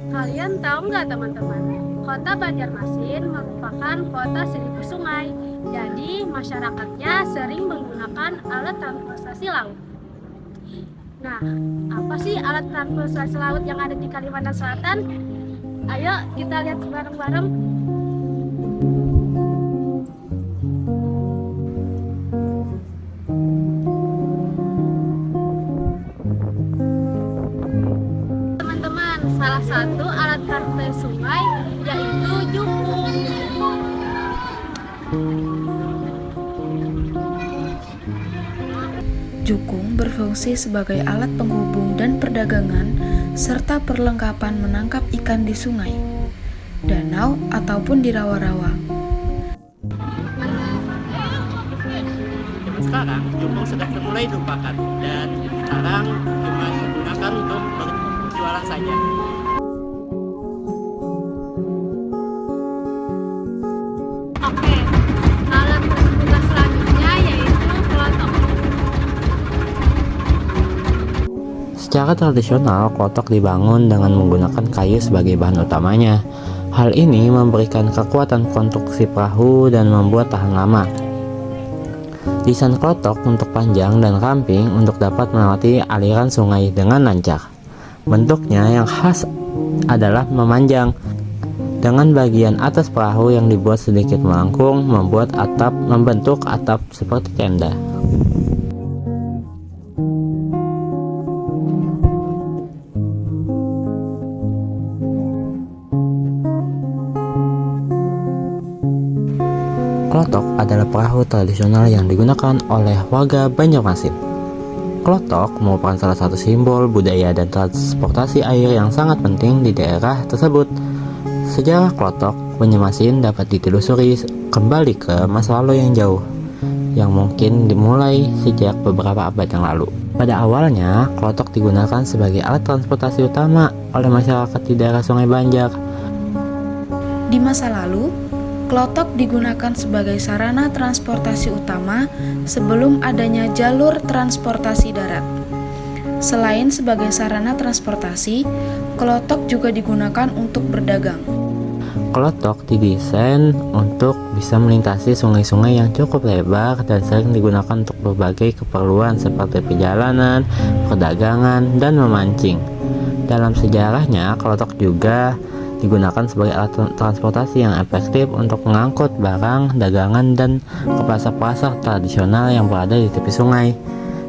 Kalian tahu nggak teman-teman, kota Banjarmasin merupakan kota seribu sungai. Jadi masyarakatnya sering menggunakan alat transportasi laut. Nah, apa sih alat transportasi laut yang ada di Kalimantan Selatan? Ayo kita lihat bareng-bareng. Teman-teman, salah satu alat transportasi sungai yaitu jukung. Jukung berfungsi sebagai alat penghubung dan perdagangan serta perlengkapan menangkap ikan di sungai, danau, ataupun di rawa-rawa. Sekarang jukung sudah mulai dilupakan dan sekarang cuma digunakan untuk berjualan saja. Oke, alat transportasi selanjutnya yaitu kelotok. Secara tradisional, klotok dibangun dengan menggunakan kayu sebagai bahan utamanya. Hal ini memberikan kekuatan konstruksi perahu dan membuat tahan lama. Desain klotok untuk panjang dan ramping untuk dapat melewati aliran sungai dengan lancar. Bentuknya yang khas adalah memanjang, dengan bagian atas perahu yang dibuat sedikit melengkung membentuk atap seperti tenda. Klotok adalah perahu tradisional yang digunakan oleh warga Banjarmasin. Klotok merupakan salah satu simbol budaya dan transportasi air yang sangat penting di daerah tersebut. Sejarah klotok Banjarmasin dapat ditelusuri kembali ke masa lalu yang jauh, yang mungkin dimulai sejak beberapa abad yang lalu. Pada awalnya, klotok digunakan sebagai alat transportasi utama oleh masyarakat di daerah Sungai Banjar. Di masa lalu, klotok digunakan sebagai sarana transportasi utama sebelum adanya jalur transportasi darat. Selain sebagai sarana transportasi, klotok juga digunakan untuk berdagang. Klotok didesain untuk bisa melintasi sungai-sungai yang cukup lebar dan sering digunakan untuk berbagai keperluan seperti perjalanan, perdagangan, dan memancing. Dalam sejarahnya, klotok juga digunakan sebagai alat transportasi yang efektif untuk mengangkut barang, dagangan, dan ke pasar-pasar tradisional yang berada di tepi sungai.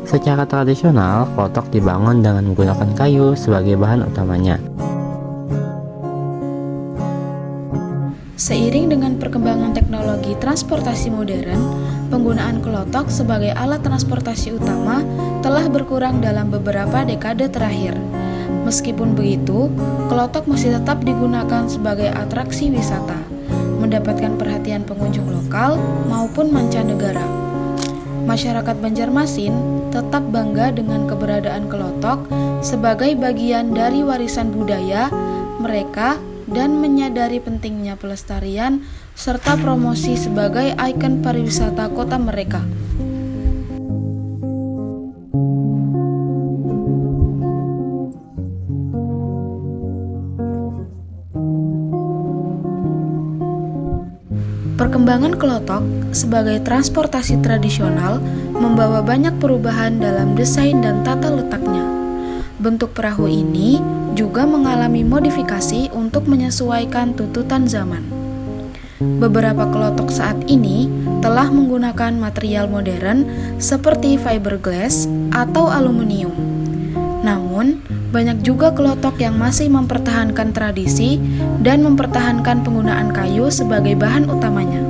Secara tradisional, klotok dibangun dengan menggunakan kayu sebagai bahan utamanya. Seiring dengan perkembangan teknologi transportasi modern, penggunaan klotok sebagai alat transportasi utama telah berkurang dalam beberapa dekade terakhir. Meskipun begitu, klotok masih tetap digunakan sebagai atraksi wisata, mendapatkan perhatian pengunjung lokal maupun mancanegara. Masyarakat Banjarmasin tetap bangga dengan keberadaan klotok sebagai bagian dari warisan budaya mereka dan menyadari pentingnya pelestarian serta promosi sebagai ikon pariwisata kota mereka. Perkembangan klotok sebagai transportasi tradisional membawa banyak perubahan dalam desain dan tata letaknya. Bentuk perahu ini juga mengalami modifikasi untuk menyesuaikan tuntutan zaman. Beberapa klotok saat ini telah menggunakan material modern seperti fiberglass atau aluminium. Namun, banyak juga klotok yang masih mempertahankan tradisi dan mempertahankan penggunaan kayu sebagai bahan utamanya.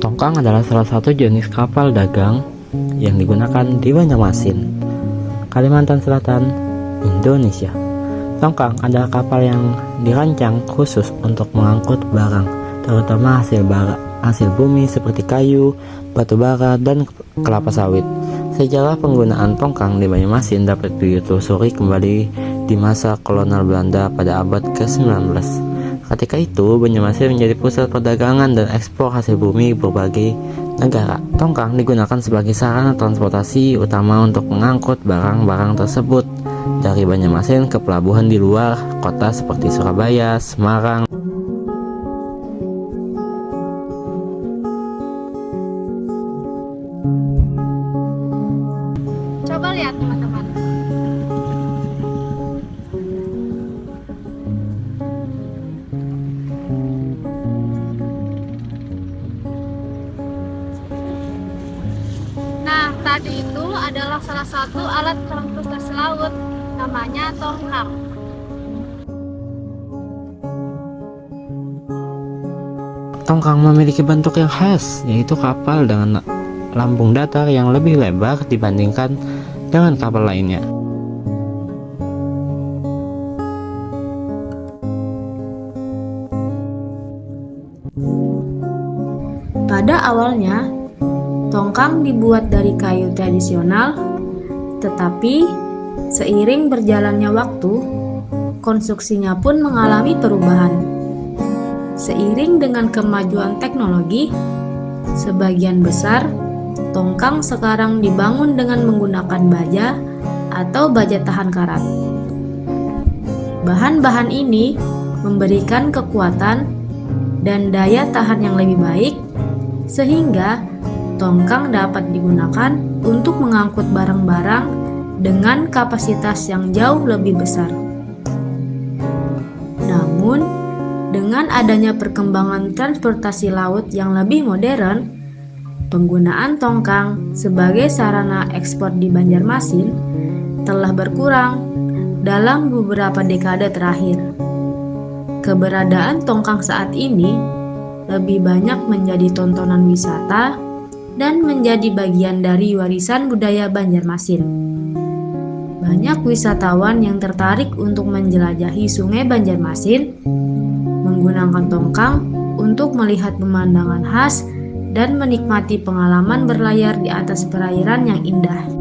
Tongkang adalah salah satu jenis kapal dagang yang digunakan di Banjarmasin, Kalimantan Selatan, Indonesia. Tongkang adalah kapal yang dirancang khusus untuk mengangkut barang, terutama hasil bumi seperti kayu, batu bara, dan kelapa sawit. Sejarah penggunaan tongkang di Banjarmasin dapat ditelusuri kembali di masa kolonial Belanda pada abad ke-19. Ketika itu, Banjarmasin menjadi pusat perdagangan dan ekspor hasil bumi berbagai negara. Tongkang digunakan sebagai sarana transportasi utama untuk mengangkut barang-barang tersebut dari Banjarmasin ke pelabuhan di luar kota seperti Surabaya, Semarang. Coba lihat teman-teman. Nah, tadi itu adalah salah satu alat transportasi laut, namanya tongkang. Tongkang memiliki bentuk yang khas, yaitu kapal dengan lambung datar yang lebih lebar dibandingkan dengan kapal lainnya. Pada awalnya, tongkang dibuat dari kayu tradisional, tetapi seiring berjalannya waktu, konstruksinya pun mengalami perubahan. Seiring dengan kemajuan teknologi, sebagian besar tongkang sekarang dibangun dengan menggunakan baja atau baja tahan karat. Bahan-bahan ini memberikan kekuatan dan daya tahan yang lebih baik, sehingga tongkang dapat digunakan untuk mengangkut barang-barang dengan kapasitas yang jauh lebih besar. Namun, dengan adanya perkembangan transportasi laut yang lebih modern, penggunaan tongkang sebagai sarana ekspor di Banjarmasin telah berkurang dalam beberapa dekade terakhir. Keberadaan tongkang saat ini lebih banyak menjadi tontonan wisata dan menjadi bagian dari warisan budaya Banjarmasin. Banyak wisatawan yang tertarik untuk menjelajahi Sungai Banjarmasin menggunakan tongkang untuk melihat pemandangan khas dan menikmati pengalaman berlayar di atas perairan yang indah.